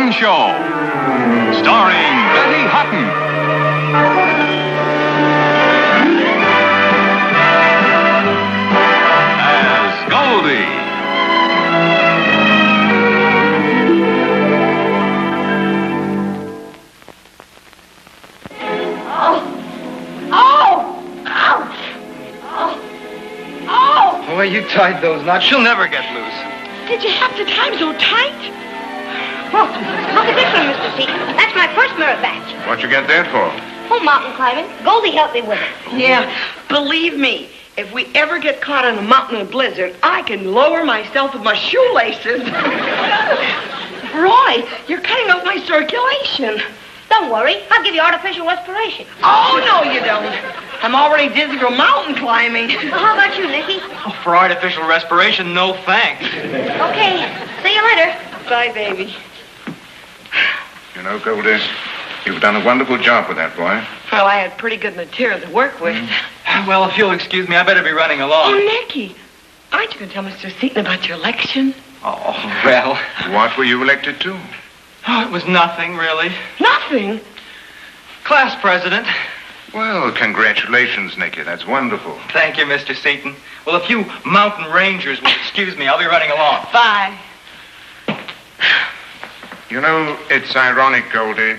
Hutton Show, starring Betty Hutton. As Goldie. Boy, you tied those knots. She'll never get loose. Did you have to tie so tight? Oh, look at this one, Mr. Seaton. That's my first merit badge. What'd you get that for? Oh, mountain climbing. Goldie helped me with it. Yeah, believe me, if we ever get caught on a mountain in a blizzard, I can lower myself with my shoelaces. Roy, you're cutting off my circulation. Don't worry. I'll give you artificial respiration. Oh, no, you don't. I'm already dizzy from mountain climbing. Well, how about you, Nicky? Oh, for artificial respiration, no thanks. Okay. See you later. Bye, baby. You know, Goldie, you've done a wonderful job with that boy. Well, I had pretty good material to work with. Well, if you'll excuse me, I better be running along. Oh, Nicky, aren't you going to tell Mr. Seaton about your election? Oh, well. What were you elected to? Oh, it was nothing, really. Nothing. Class president. Well, congratulations, Nicky. That's wonderful. Thank you, Mr. Seaton. Well, if you mountain rangers will excuse me, I'll be running along. Bye. You know, it's ironic, Goldie,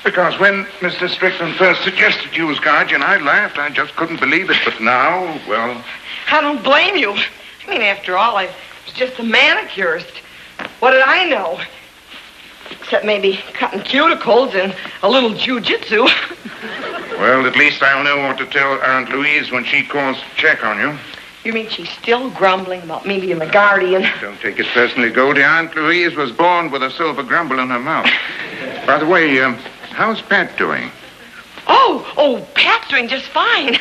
because when Mr. Strickland first suggested you as guardian, I laughed. I just couldn't believe it. But now, well... I don't blame you. I mean, after all, I was just a manicurist. What did I know? Except maybe cutting cuticles and a little jujitsu. Well, at least I'll know what to tell Aunt Louise when she calls to check on you. You mean she's still grumbling about me being the guardian? Don't take it personally, Goldie. Aunt Louise was born with a silver grumble in her mouth. By the way, how's Pat doing? Oh, Pat's doing just fine.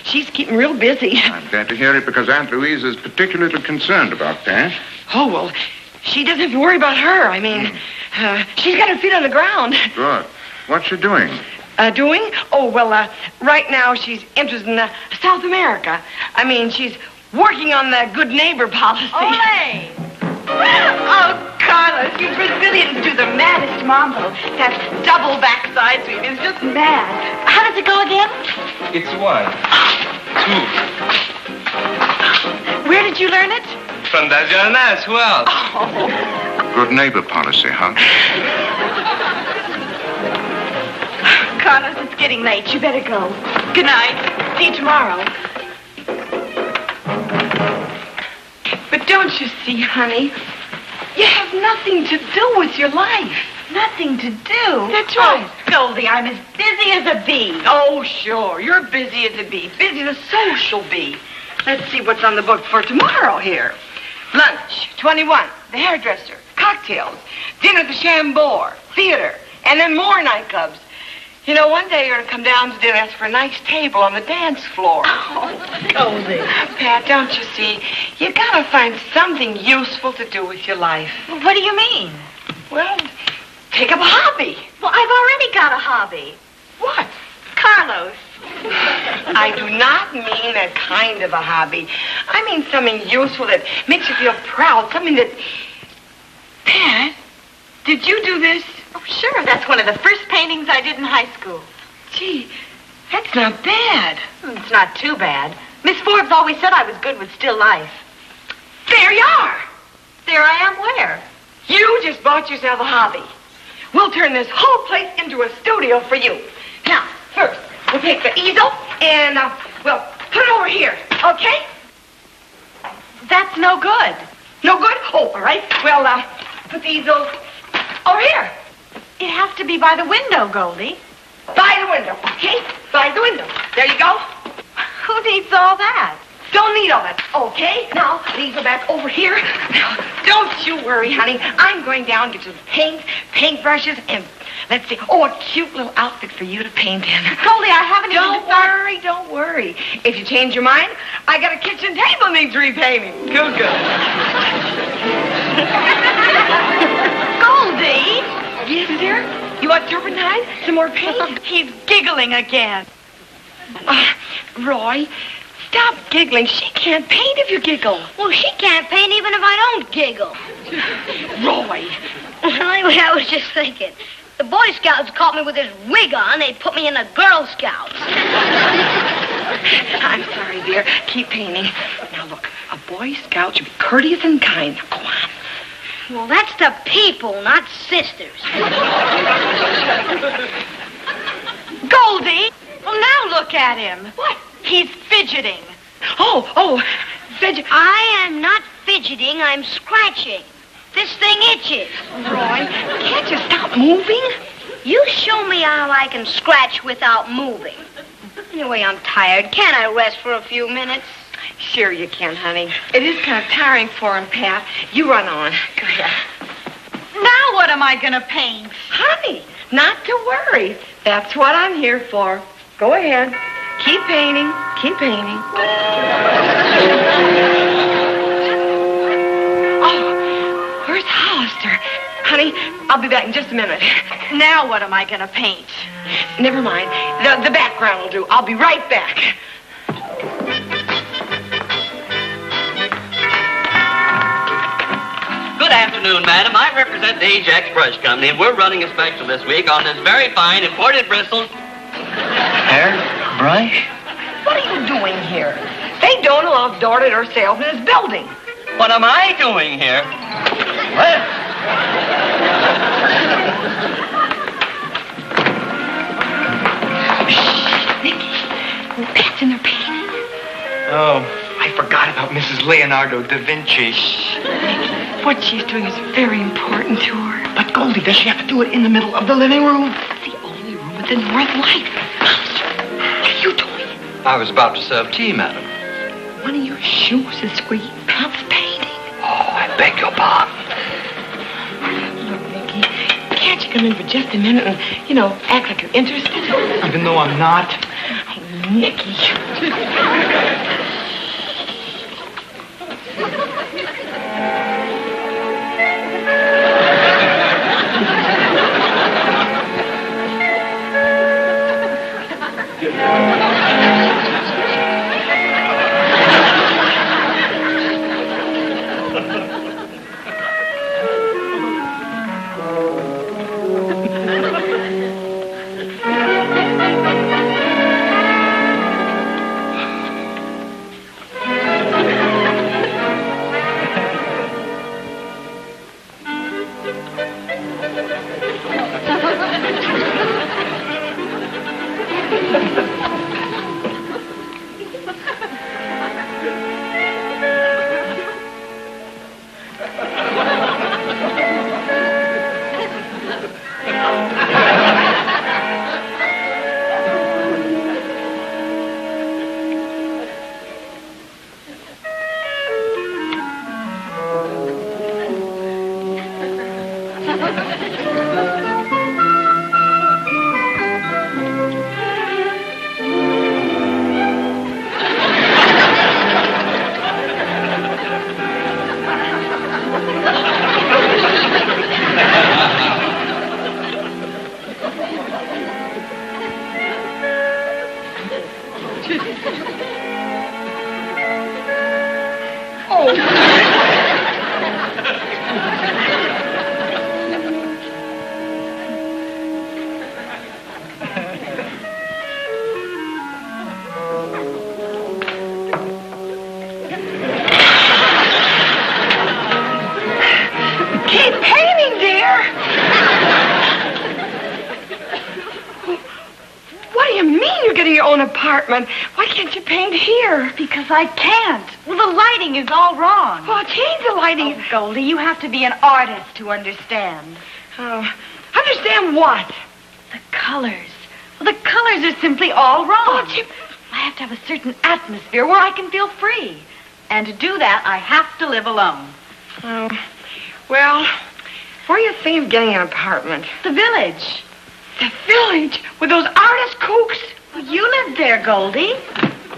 She's keeping real busy. I'm glad to hear it because Aunt Louise is particularly concerned about Pat. Oh, well, she doesn't have to worry about her. I mean, she's got her feet on the ground. Good. What's she doing? Doing? Oh, well, right now she's interested in South America. I mean, she's working on the good neighbor policy. Olé! Oh, Carlos, you Brazilians do the maddest mambo. That double backside sweep is just mad. How does it go again? It's 1, 2. Where did you learn it? From that journalist. Who else? Oh. Good neighbor policy, huh? Carlos, it's getting late. You better go. Good night. See you tomorrow. But don't you see, honey? You have nothing to do with your life. Nothing to do. That's right. Oh, Goldie, I'm as busy as a bee. Oh, sure. You're busy as a bee. Busy as a social bee. Let's see what's on the book for tomorrow here. Lunch, 21, the hairdresser, cocktails, dinner at the Chambord, theater, and then more nightclubs. You know, one day you're going to come down to dinner and ask for a nice table on the dance floor. Oh, Goldie. Pat, don't you see? You got to find something useful to do with your life. What do you mean? Well, take up a hobby. Well, I've already got a hobby. What? Carlos. I do not mean that kind of a hobby. I mean something useful that makes you feel proud. Something that... Pat, did you do this? Oh, sure. That's one of the first paintings I did in high school. Gee, that's not bad. It's not too bad. Miss Forbes always said I was good with still life. There you are. There I am where? You just bought yourself a hobby. We'll turn this whole place into a studio for you. Now, first, we'll take the easel and we'll put it over here, okay? That's no good. No good? Oh, all right. Well, put the easel over here. It has to be by the window, Goldie. By the window, okay? By the window. There you go. Who needs all that? Don't need all that, okay? Now, these are back over here. Now, don't you worry, honey. I'm going down, get some paint, paintbrushes, and let's see. Oh, a cute little outfit for you to paint in. Goldie, I haven't even decided. Don't worry. If you change your mind, I got a kitchen table needs repainting. Good. Goldie! Yes, dear? You want turpentine? Some more paint? He's giggling again. Roy, stop giggling. She can't paint if you giggle. Well, she can't paint even if I don't giggle. Roy. Well, anyway, I was just thinking. The Boy Scouts caught me with this wig on. They'd put me in the Girl Scouts. I'm sorry, dear. Keep painting. Now, look, a Boy Scout should be courteous and kind. Now, go on. Well, that's the people, not sisters. Goldie! Well, now look at him. What? He's fidgeting. Oh, fidget. I am not fidgeting. I'm scratching. This thing itches. Roy, can't you stop moving? You show me how I can scratch without moving. Anyway, I'm tired. Can't I rest for a few minutes? Sure you can, honey. It is kind of tiring for him, Pat. You run on. Go ahead. Now what am I going to paint? Honey, not to worry. That's what I'm here for. Go ahead. Keep painting. Keep painting. Oh, where's Hollister? Honey, I'll be back in just a minute. Now what am I going to paint? Never mind. The background will do. I'll be right back. Good afternoon, madam. I represent the Ajax Brush Company, and we're running a special this week on this very fine imported bristles. Hair? Brush? What are you doing here? They don't allow door-to-door sales in this building. What am I doing here? What? Nicky, Pat's in there painting. Oh, I forgot about Mrs. Leonardo da Vinci. What she's doing is very important to her. But Goldie, does she have to do it in the middle of the living room? It's the only room with the north light. What are you doing? I was about to serve tea, madam. One of your shoes is squeaky. Pat's painting. Oh, I beg your pardon. Look, Nicky, can't you come in for just a minute and, act like you're interested? Even though I'm not. Oh, Nicky. Apartment. Why can't you paint here? Because I can't. Well, the lighting is all wrong. Well, change the lighting. Oh, Goldie, you have to be an artist to understand. Oh, understand what? The colors. Well, the colors are simply all wrong. Oh, I have to have a certain atmosphere where I can feel free. And to do that, I have to live alone. Oh, well, where are you thinking of getting an apartment? The village. The village? With those artist kooks? Well, you lived there, Goldie.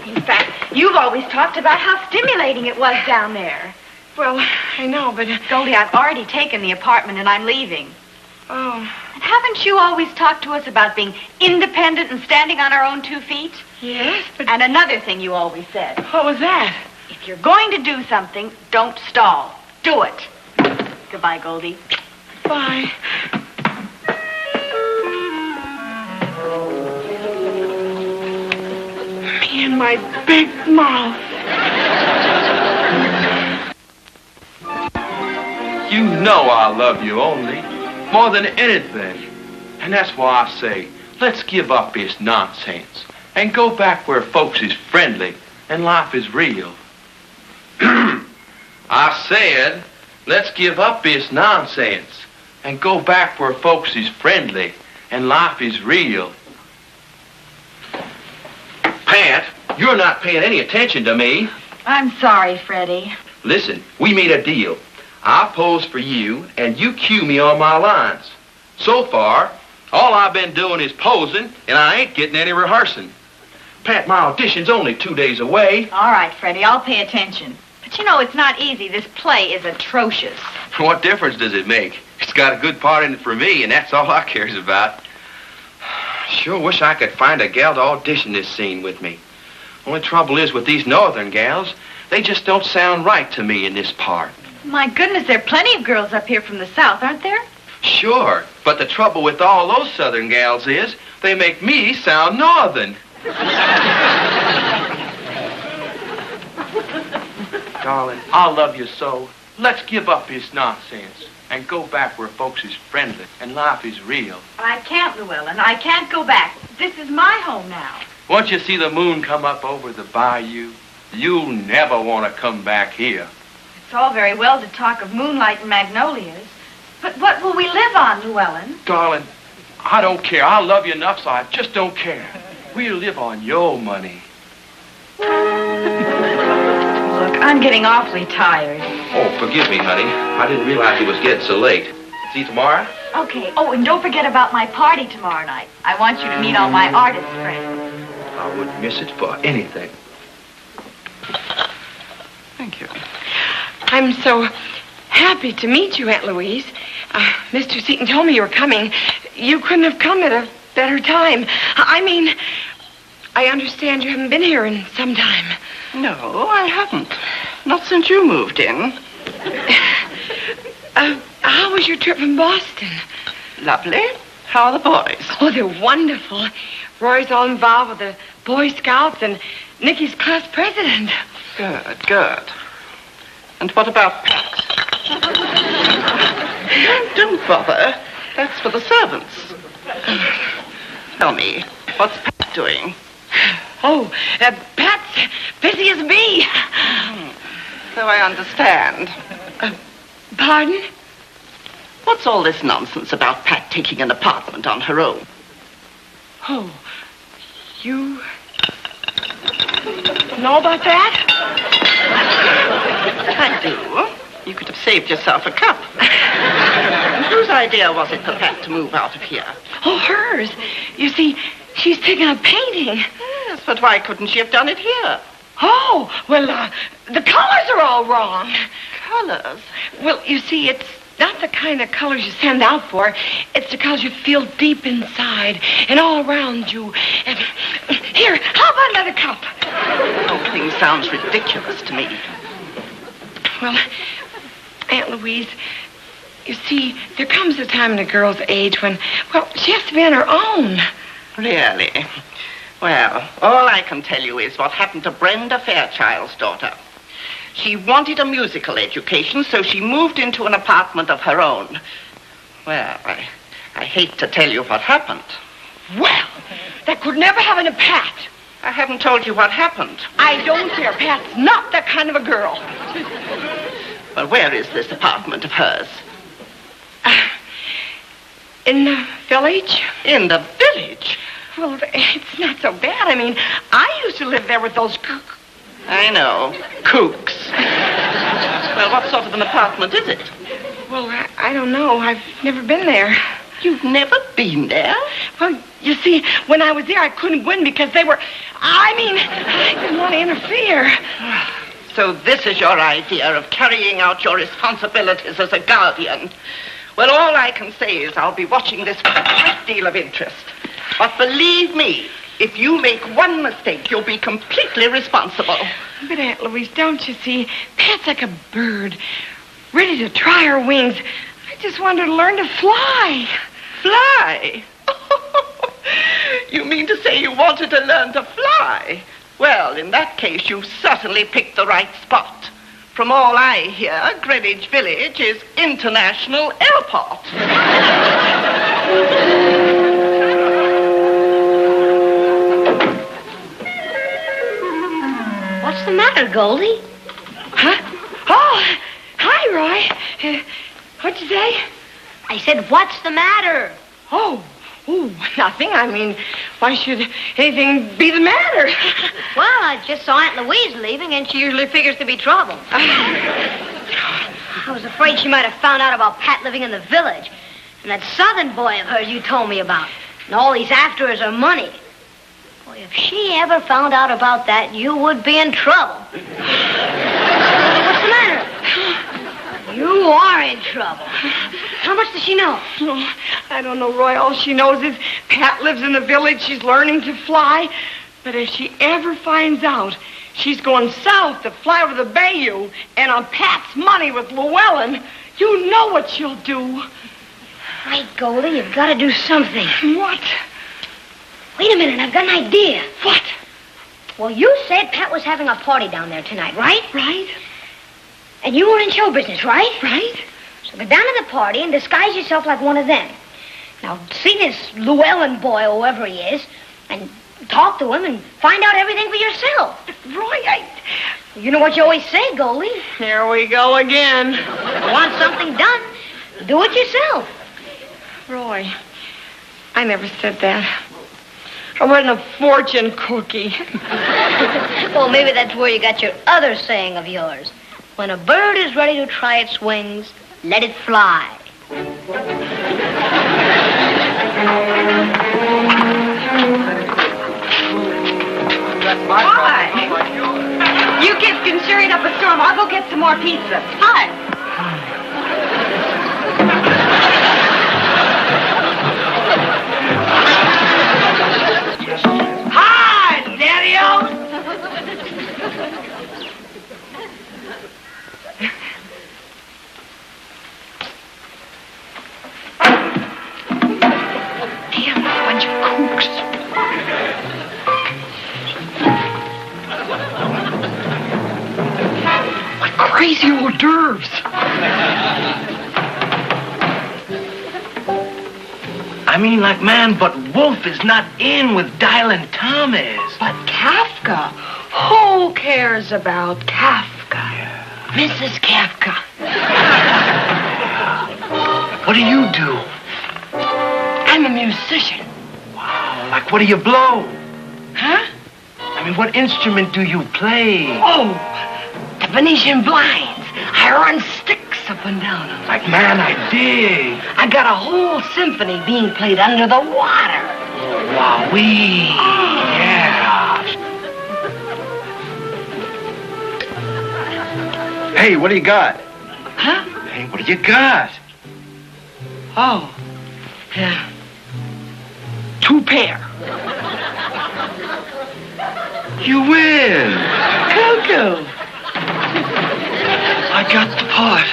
In fact, you've always talked about how stimulating it was down there. Well, I know, but... Goldie, I've already taken the apartment and I'm leaving. Oh. And haven't you always talked to us about being independent and standing on our own 2 feet? Yes, but... And another thing you always said. What was that? If you're going to do something, don't stall. Do it. Goodbye, Goldie. Bye. Me and my big mouth. You know I love you only, more than anything. And that's why I say, let's give up this nonsense and go back where folks is friendly and life is real. I said, let's give up this nonsense and go back where folks is friendly and life is real. Pat, you're not paying any attention to me. I'm sorry, Freddie. Listen, we made a deal. I pose for you, and you cue me on my lines. So far, all I've been doing is posing, and I ain't getting any rehearsing. Pat, my audition's only 2 days away. All right, Freddie, I'll pay attention. But you know, it's not easy. This play is atrocious. What difference does it make? It's got a good part in it for me, and that's all I cares about. Sure wish I could find a gal to audition this scene with me. Only trouble is with these northern gals, they just don't sound right to me in this part. My goodness, there are plenty of girls up here from the south, aren't there? Sure, but the trouble with all those southern gals is they make me sound northern. Darling, I love you so. Let's give up this nonsense and go back where folks is friendly and life is real. I can't, Llewellyn. I can't go back. This is my home now. Once you see the moon come up over the bayou, you'll never want to come back here. It's all very well to talk of moonlight and magnolias, but what will we live on, Llewellyn? Darling, I don't care. I love you enough, so I just don't care. We'll live on your money. Look, I'm getting awfully tired. Oh, forgive me, honey. I didn't realize it was getting so late. See you tomorrow? Okay. Oh, and don't forget about my party tomorrow night. I want you to meet all my artist friends. I wouldn't miss it for anything. Thank you. I'm so happy to meet you, Aunt Louise. Mr. Seaton told me you were coming. You couldn't have come at a better time. I mean, I understand you haven't been here in some time. No, I haven't. Not since you moved in. How was your trip from Boston? Lovely. How are the boys? Oh, they're wonderful. Roy's all involved with the Boy Scouts and Nicky's class president. Good, good. And what about Pat? Don't bother. That's for the servants. Tell me, what's Pat doing? Oh, Pat's busy as bee. So I understand. Pardon? What's all this nonsense about Pat taking an apartment on her own? Oh, you know about that? I do. You could have saved yourself a cup. And whose idea was it for Pat to move out of here? Oh, hers. You see, she's taking a painting. Yes, but why couldn't she have done it here? Oh, well, the colors are all wrong. Colors? Well, you see, it's not the kind of colors you send out for. It's the colors you feel deep inside and all around you. And here, how about another cup? The whole thing sounds ridiculous to me. Well, Aunt Louise, you see, there comes a time in a girl's age when, well, she has to be on her own. Really? Well, all I can tell you is what happened to Brenda Fairchild's daughter. She wanted a musical education, so she moved into an apartment of her own. Well, I hate to tell you what happened. Well, that could never happen to Pat. I haven't told you what happened. I don't care. Pat's not that kind of a girl. Well, where is this apartment of hers? In the village? In the village? Well, it's not so bad. I mean, I used to live there with those I know. Kooks. Well, what sort of an apartment is it? Well, I don't know. I've never been there. You've never been there? Well, you see, when I was there, I couldn't go in because they were... I didn't want to interfere. So this is your idea of carrying out your responsibilities as a guardian. Well, all I can say is I'll be watching this with a great deal of interest. But believe me, if you make one mistake, you'll be completely responsible. But, Aunt Louise, don't you see? Pat's like a bird, ready to try her wings. I just want her to learn to fly. Fly? You mean to say you wanted to learn to fly? Well, in that case, you've certainly picked the right spot. From all I hear, Greenwich Village is International Airport. What's the matter, Goldie? Huh? Oh, hi, Roy. What'd you say? I said, what's the matter? Oh, nothing. I mean, why should anything be the matter? Well, I just saw Aunt Louise leaving, and she usually figures to be trouble. I was afraid she might have found out about Pat living in the village, and that southern boy of hers you told me about. And all he's after is her money. Boy, if she ever found out about that, you would be in trouble. What's the matter? You are in trouble. How much does she know? Oh, I don't know, Roy. All she knows is Pat lives in the village. She's learning to fly. But if she ever finds out, she's going south to fly over the bayou and on Pat's money with Llewellyn, you know what she'll do. Right, Goldie, you've got to do something. What? Wait a minute, I've got an idea. What? Well, you said Pat was having a party down there tonight, right? Right. And you were in show business, right? Right. So go down to the party and disguise yourself like one of them. Now, see this Llewellyn boy, or whoever he is, and talk to him and find out everything for yourself. Roy, You know what you always say, Goldie. Here we go again. Want something done, do it yourself. Roy, I never said that. I wasn't a fortune cookie. Well, maybe that's where you got your other saying of yours. When a bird is ready to try its wings, let it fly. Hi. You kids can sure up a storm. I'll go get some more pizza. Hi. Hi, Daddy-o. Damn bunch of kooks. Like crazy hors d'oeuvres. I mean, like, man, but Wolf is not in with Dylan Thomas. But Kafka? Who cares about Kafka? Mrs. Kafka. What do you do? I'm a musician. Wow, like, what do you blow? Huh? I mean, what instrument do you play? Oh, the Venetian blinds. I run sticks up and down them. Like, man, I dig. I got a whole symphony being played under the water. Wowee. Yeah. Hey, what do you got? Huh? Hey, what do you got? Oh, yeah. 2 pair. You win. Cuckoo. I got the part.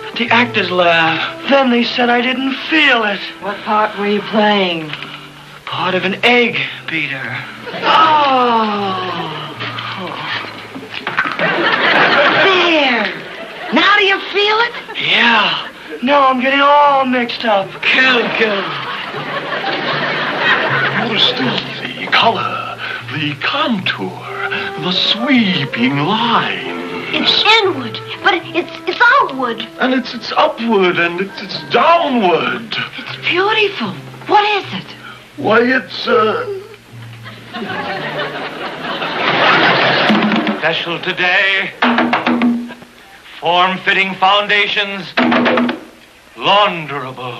At the actors' lab. Then they said I didn't feel it. What part were you playing? Part of an egg beater. Oh. There. Now do you feel it? Yeah. No, I'm getting all mixed up. Cuckoo. Notice the color, the contour, the sweeping line. It's inward, but it's outward. And it's upward and it's downward. It's beautiful. What is it? Why, it's, Special today. Form-fitting foundations. Launderable.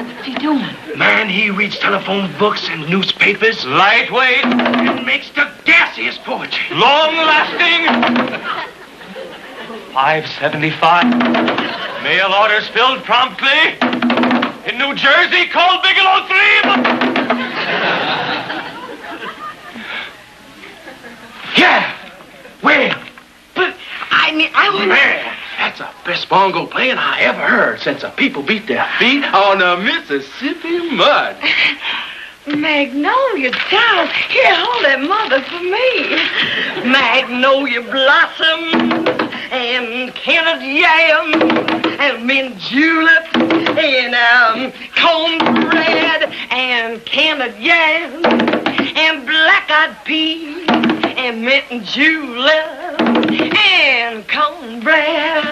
What's he doing? Man, he reads telephone books and newspapers. Lightweight. And makes the gassiest poetry. Long-lasting. $5.75. Mail orders filled promptly. In New Jersey, call Bigelow 3. Yeah. Well. But, I mean, I wouldn't... Man, that's the best bongo playing I ever heard since the people beat their feet on the Mississippi mud. Magnolia, child. Here, hold that mother for me. Magnolia blossom and Canada yam and mint julep and cornbread and Canada yam and black-eyed peas and mint julep and cornbread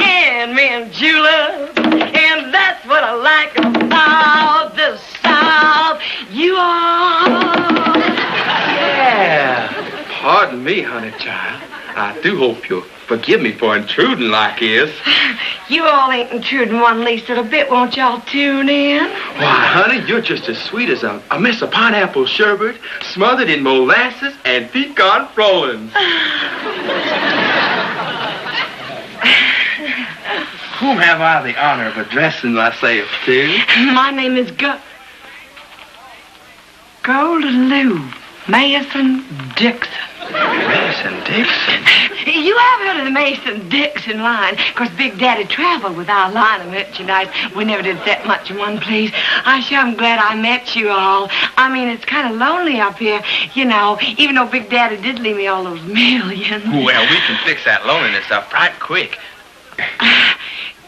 and mint julep, and that's what I like about the South. You are. Yeah. Pardon me, honey child. I do hope you'll forgive me for intruding like this. You all ain't intruding one least little bit. Won't y'all tune in? Why, honey, you're just as sweet as a mess of pineapple sherbet smothered in molasses and pecan frolins. Whom have I the honor of addressing myself to? My name is Goldies Mason Dixon. Mason Dixon? You have heard of the Mason-Dixon line. Of course, Big Daddy traveled with our line of merchandise. We never did set much in one place. I sure am glad I met you all. I mean, it's kind of lonely up here, you know, even though Big Daddy did leave me all those millions. Well, we can fix that loneliness up right quick.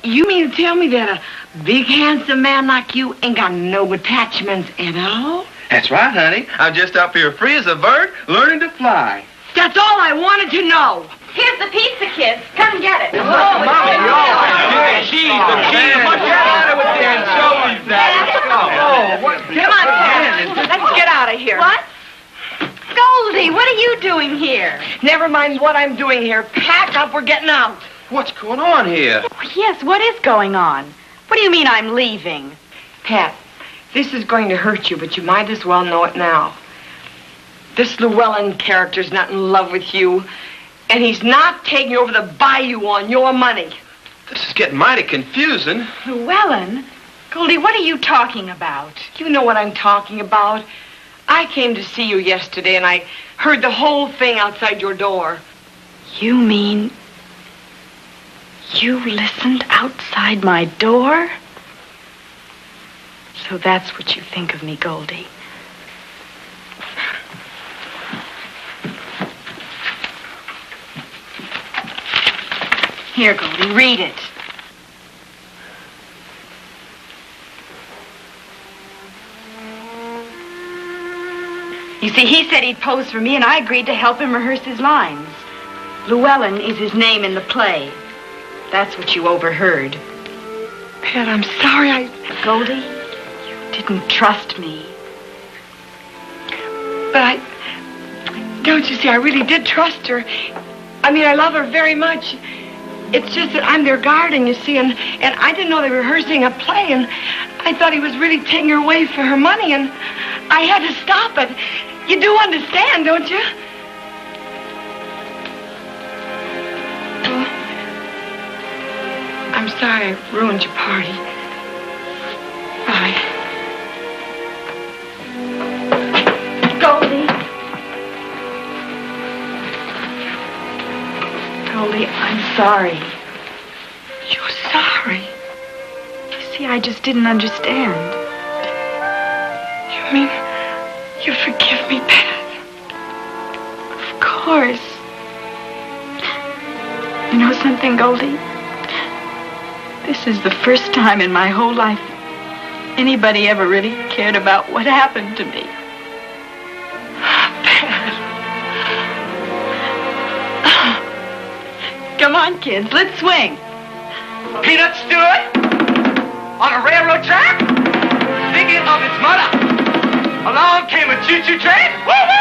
You mean to tell me that a big, handsome man like you ain't got no attachments at all? That's right, honey. I'm just up here free as a bird, learning to fly. That's all I wanted to know. Here's the pizza, kids. Come get it. Get out of there and show me that. Come on, let's get out of here. What? Goldie, what are you doing here? Never mind what I'm doing here. Pack up, we're getting out. What's going on here? Yes, what is going on? What do you mean I'm leaving? Pat, this is going to hurt you, but you might as well know it now. This Llewellyn character's not in love with you, and he's not taking over the bayou on your money. This is getting mighty confusing. Llewellyn? Goldie, what are you talking about? You know what I'm talking about. I came to see you yesterday, and I heard the whole thing outside your door. You mean you listened outside my door? So that's what you think of me, Goldie. Here, Goldie, read it. You see, he said he'd pose for me, and I agreed to help him rehearse his lines. Llewellyn is his name in the play. That's what you overheard. Pat, I'm sorry Goldie, you didn't trust me. But don't you see, I really did trust her. I mean, I love her very much. It's just that I'm their guardian, you see, and I didn't know they were rehearsing a play, and I thought he was really taking her away for her money, and I had to stop it. You do understand, don't you? Well, I'm sorry I ruined your party. Bye. Goldie. Goldie, I'm sorry. You're sorry? You see, I just didn't understand. You mean you forgive me, Pat? Of course. You know something, Goldie? This is the first time in my whole life anybody ever really cared about what happened to me. Pat. Come on, kids, let's swing. Peanut stood on a railroad track, thinking of its mother. Along came a choo-choo train. Woo-woo!